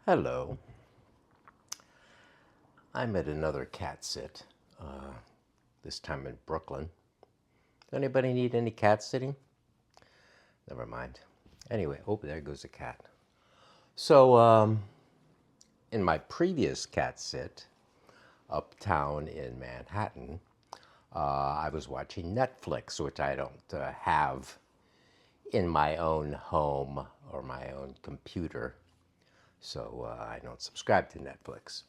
Hello. I'm at another cat sit, this time in Brooklyn. Anybody need any cat sitting? Never mind. Anyway, oh, there goes a cat. So, in my previous cat sit uptown in Manhattan, I was watching Netflix, which I don't have in my own home or my own computer. So, I don't subscribe to Netflix.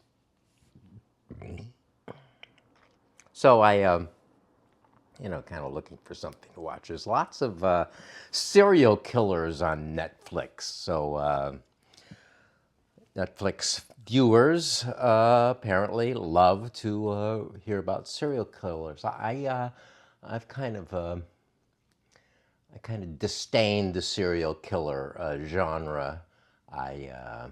So, I kind of looking for something to watch. There's lots of serial killers on Netflix. So Netflix viewers apparently love to hear about serial killers. I've kind of disdain the serial killer genre. I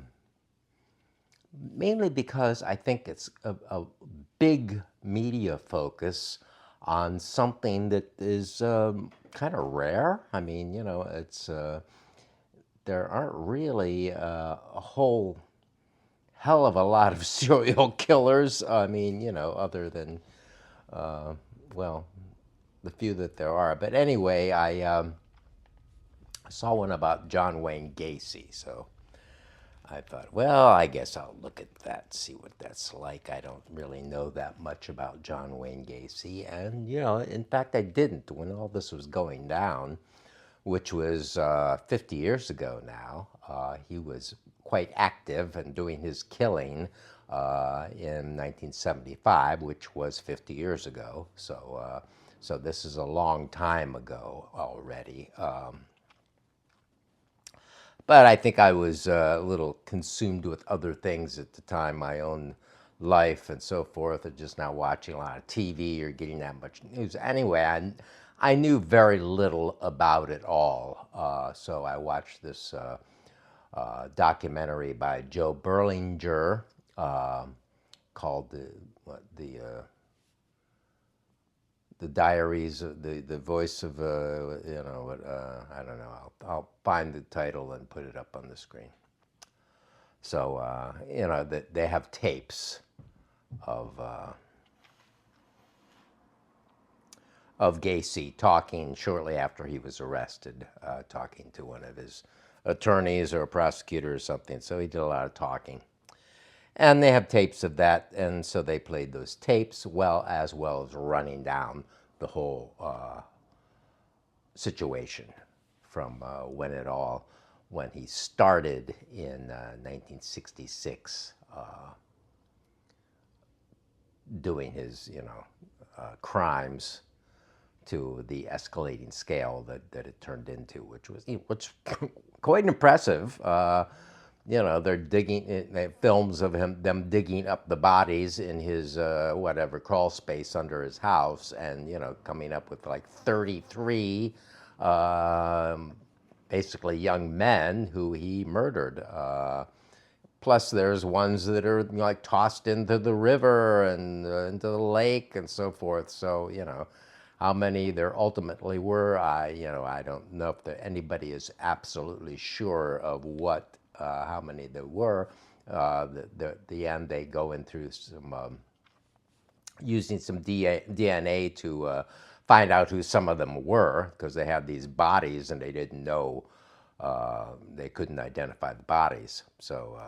Mainly because I think it's a big media focus on something that is kind of rare. I mean, it's there aren't really a whole hell of a lot of serial killers. I mean, other than well, the few that there are. But anyway, I saw one about John Wayne Gacy, so I thought, well, I guess I'll look at that, see what that's like. I don't really know that much about John Wayne Gacy. And, in fact, I didn't when all this was going down, which was 50 years ago now. He was quite active and doing his killing in 1975, which was 50 years ago. So this is a long time ago already. But I think I was a little consumed with other things at the time, my own life and so forth, and just not watching a lot of TV or getting that much news. Anyway, I knew very little about it all. So I watched this documentary by Joe Berlinger called the Diaries, the voice of I don't know. I'll find the title and put it up on the screen. So that they have tapes of uh, of Gacy talking shortly after he was arrested, talking to one of his attorneys or a prosecutor or something. So he did a lot of talking, and they have tapes of that, and so they played those tapes well as running down the whole situation from when he started in 1966 doing his crimes to the escalating scale that it turned into, which quite impressive. They're films of them digging up the bodies in his whatever crawl space under his house, and coming up with like 33 basically young men who he murdered. Plus, there's ones that are like tossed into the river and into the lake and so forth. So how many there ultimately were, I don't know if anybody is absolutely sure of how many there were. The end, they go in through some using some DNA to find out who some of them were, because they had these bodies and they didn't know, they couldn't identify the bodies. So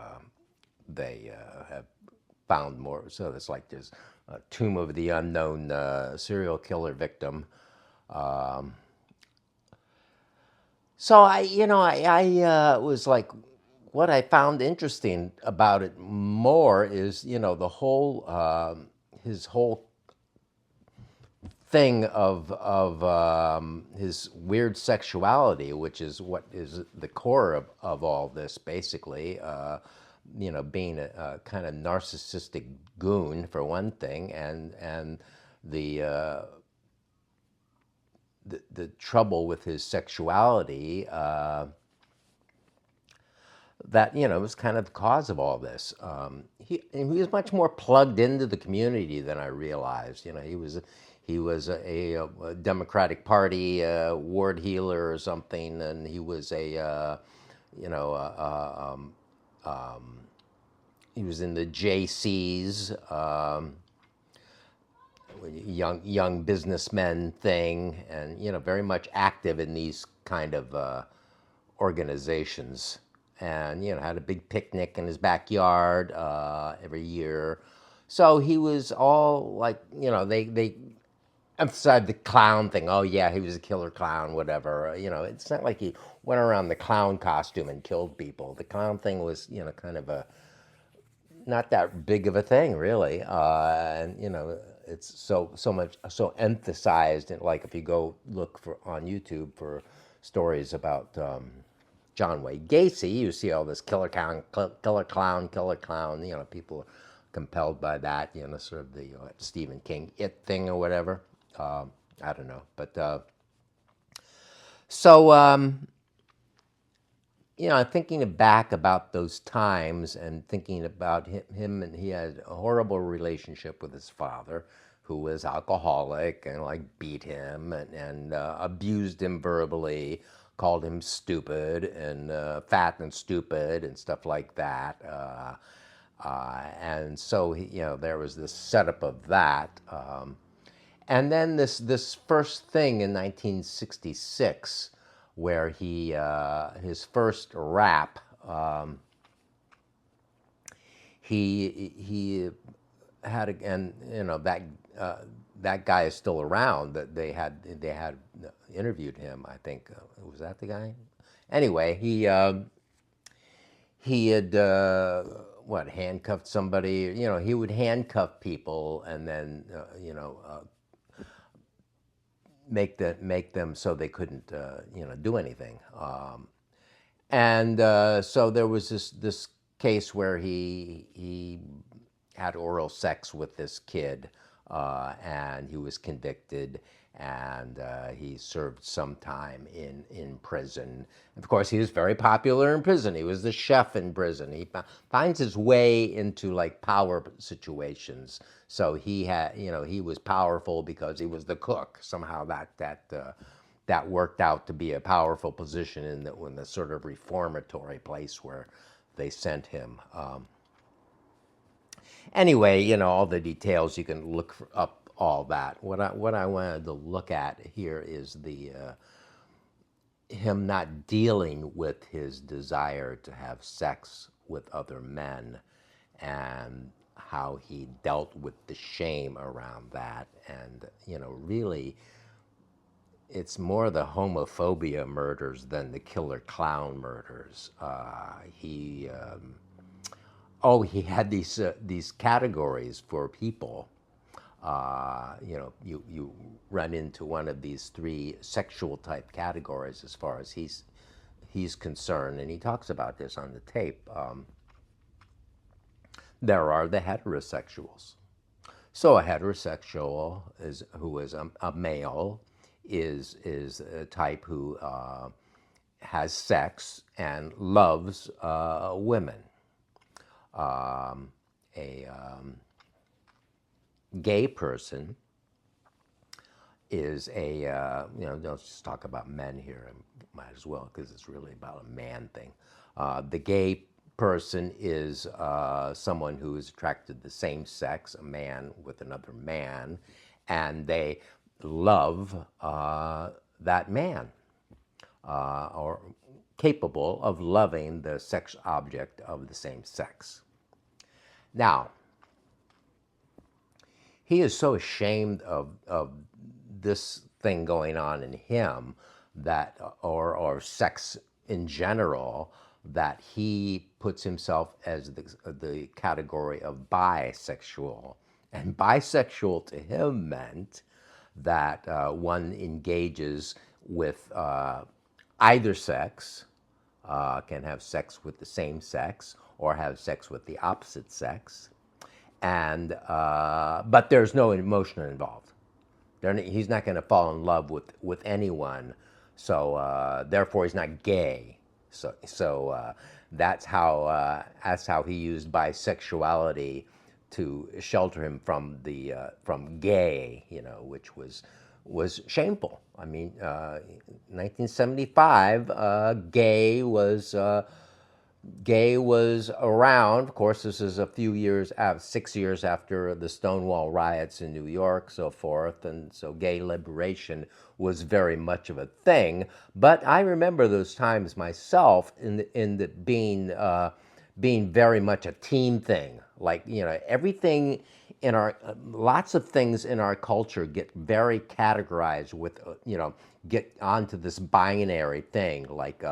they have found more. So it's like this tomb of the unknown serial killer victim. Um, so I was like, what I found interesting about it more is the whole his whole thing of his weird sexuality, which is what is the core of all this, basically. Being a kind of narcissistic goon for one thing, and the the trouble with his sexuality that was kind of the cause of all this. He was much more plugged into the community than I realized. He was a Democratic Party ward healer or something, and he was a you know he was in the JCs, young businessmen thing, and very much active in these kind of organizations, and had a big picnic in his backyard every year. So he was all like, they emphasized the clown thing. Oh yeah, he was a killer clown, whatever. It's not like he went around the clown costume and killed people. The clown thing was, kind of a not that big of a thing, really. And it's so much so emphasized. And like if you go look for on YouTube for stories about John Wayne Gacy, you see all this killer clown, killer clown, killer clown. People are compelled by that. Sort of the Stephen King It thing or whatever. I don't know, but so. Thinking back about those times and thinking about him, and he had a horrible relationship with his father, who was alcoholic and like beat him and abused him verbally, called him stupid and fat and stupid and stuff like that. And so there was this setup of that. And then this first thing in 1966, where his first rap, he had, again, that guy is still around. That they had interviewed him. I think was that the guy. Anyway, he had handcuffed somebody. He would handcuff people and then make them so they couldn't do anything. And so there was this case where he had oral sex with this kid, and he was convicted, and he served some time in prison. Of course, he was very popular in prison. He was the chef in prison. He finds his way into like power situations. So he was powerful because he was the cook. Somehow that worked out to be a powerful position in the sort of reformatory place where they sent him. Anyway, all the details, you can look up all that. What I wanted to look at here is the him not dealing with his desire to have sex with other men, and how he dealt with the shame around that. And really, it's more the homophobia murders than the killer clown murders. He had these categories for people. You run into one of these three sexual type categories as far as he's concerned, and he talks about this on the tape. There are the heterosexuals. So a heterosexual who is a male is a type who has sex and loves women. A gay person is let's just talk about men here. Might as well, because it's really about a man thing. The gay person is someone who is attracted to the same sex, a man with another man, and they love that man, or capable of loving the sex object of the same sex. Now, he is so ashamed of this thing going on in him, that, or sex in general, that he puts himself as the category of bisexual. And bisexual to him meant that one engages with either sex, can have sex with the same sex or have sex with the opposite sex, and but there's no emotion involved. He's not going to fall in love with anyone, so therefore he's not gay. So that's how he used bisexuality to shelter him from gay, which was shameful. I mean, 1975, gay was gay was around. Of course, this is a few years, 6 years after the Stonewall riots in New York, so forth, and so gay liberation was very much of a thing. But I remember those times myself in the being very much a team thing. Like, everything in our lots of things in our culture get very categorized with get onto this binary thing, like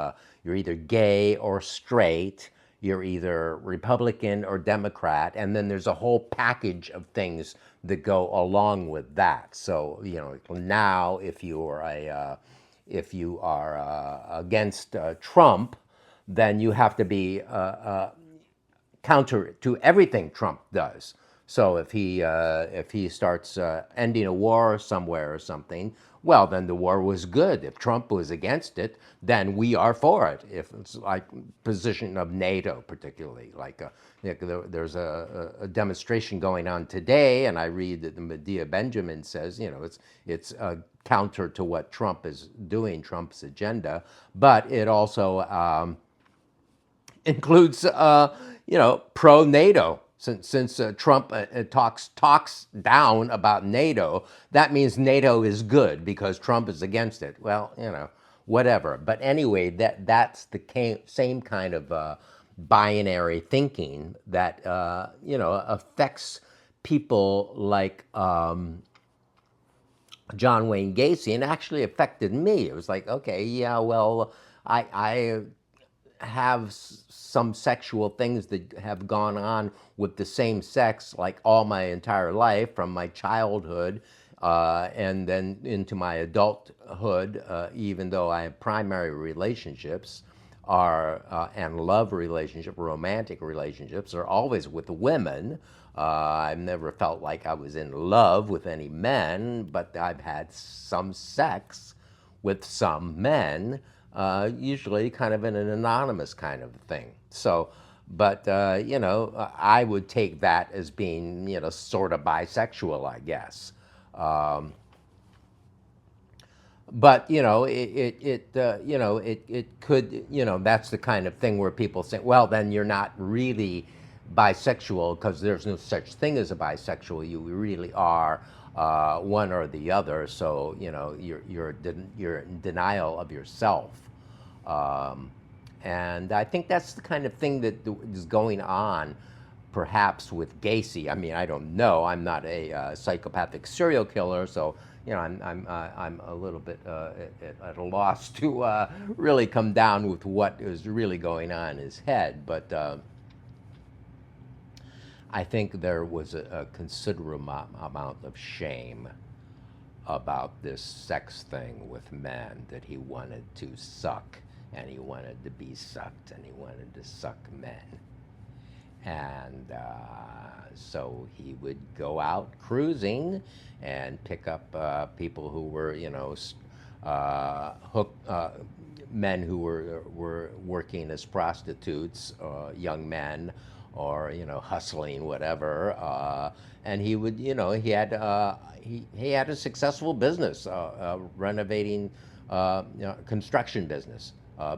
you're either gay or straight, you're either Republican or Democrat, and then there's a whole package of things that go along with that. So now if you are against Trump, then you have to be counter to everything Trump does. So if he starts ending a war somewhere or something, well, then the war was good. If Trump was against it, then we are for it. If it's like position of NATO, particularly, like there's a demonstration going on today, and I read that the Medea Benjamin says, it's counter to what Trump is doing, Trump's agenda, but it also includes, pro NATO. Since Trump talks down about NATO, that means NATO is good because Trump is against it. Well, whatever. But anyway, that's the same kind of binary thinking that affects people like John Wayne Gacy, and actually affected me. It was like, okay, yeah, well, I have some sexual things that have gone on with the same sex like all my entire life, from my childhood and then into my adulthood, even though I have primary relationships and love relationships, romantic relationships, are always with women. I've never felt like I was in love with any men, but I've had some sex with some men, usually kind of in an anonymous kind of thing. So, but I would take that as being sort of bisexual, I guess. Um, but it could, that's the kind of thing where people say, well, then you're not really bisexual because there's no such thing as a bisexual. You really are one or the other. So you're in denial of yourself. Um, and I think that's the kind of thing that is going on, perhaps with Gacy. I mean, I don't know. I'm not a psychopathic serial killer, so I'm a little bit at a loss to really come down with what is really going on in his head. But I think there was a considerable amount of shame about this sex thing with men, that he wanted to suck and he wanted to be sucked and he wanted to suck men. And so he would go out cruising and pick up people who were, men who were working as prostitutes, young men, or hustling, whatever. And he would, he had a successful business, renovating, construction business,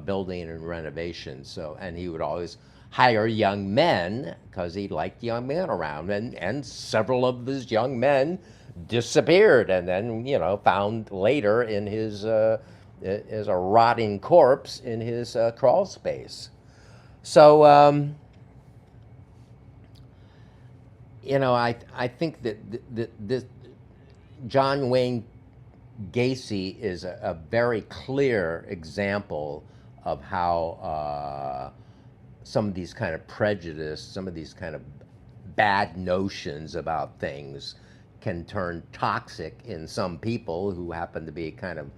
building and renovation. So, and he would always hire young men because he liked young men around, and several of his young men disappeared, and then found later in his as a rotting corpse in his crawl space. So I think that this John Wayne Gacy is a very clear example of how some of these kind of prejudice, some of these kind of bad notions about things can turn toxic in some people who happen to be kind of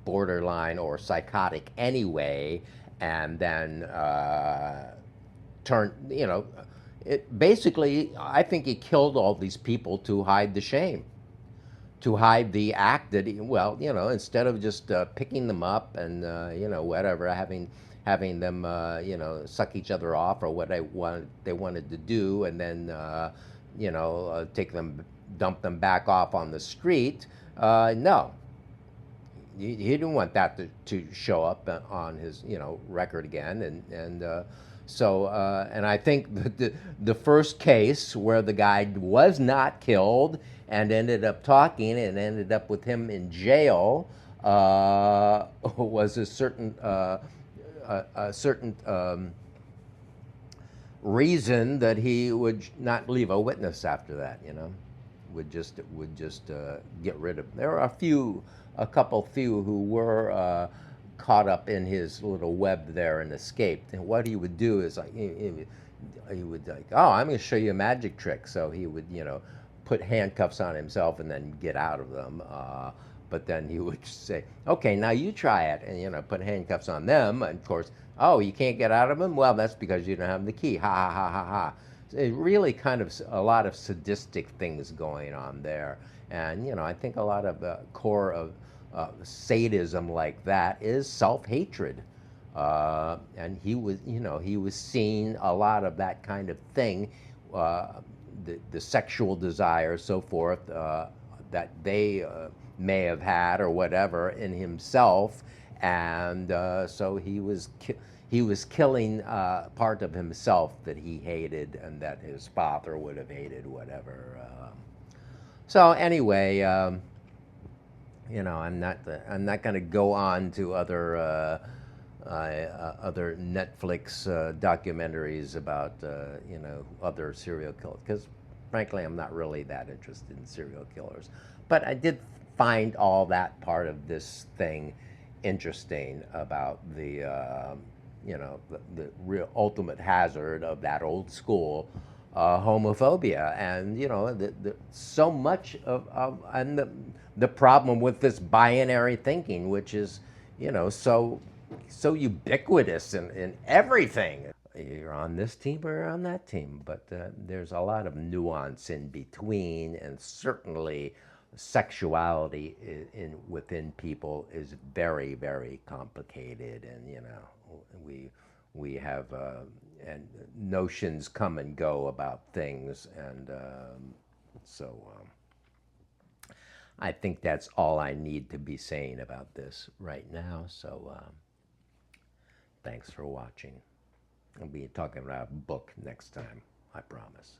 borderline or psychotic anyway, and then turn, it basically, I think he killed all these people to hide the shame, to hide the act that instead of just picking them up and whatever, having them suck each other off or what they wanted to do, and then take them, dump them back off on the street. No, he didn't want that to show up on his record again, and So, and I think the first case where the guy was not killed and ended up talking and ended up with him in jail was a certain reason that he would not leave a witness after that. You know, would just get rid of. There are a couple few who were caught up in his little web there and escaped. And what he would do is like he would like, oh, I'm going to show you a magic trick. So he would, you know, put handcuffs on himself and then get out of them. But then he would say, okay, now you try it, and you know, put handcuffs on them. And of course, oh, you can't get out of them. Well, that's because you don't have the key. Ha ha ha ha ha. So it really kind of a lot of sadistic things going on there, and you know, I think a lot of the core of sadism like that is self-hatred. And he was, you know, he was seeing a lot of that kind of thing, uh, the sexual desire, so forth, that they may have had or whatever in himself, and so he was killing part of himself that he hated and that his father would have hated, whatever. So anyway. You know, I'm not going to go on to other Netflix documentaries about you know, other serial killers, because frankly I'm not really that interested in serial killers. But I did find all that part of this thing interesting about the you know, the real ultimate hazard of that old school homophobia, and you know, so much of and the problem with this binary thinking, which is, you know, so ubiquitous in everything. You're on this team or on that team, but there's a lot of nuance in between, and certainly sexuality within people is very, very complicated, and you know, we have and notions come and go about things, and so I think that's all I need to be saying about this right now. So thanks for watching. I'll be talking about a book next time, I promise.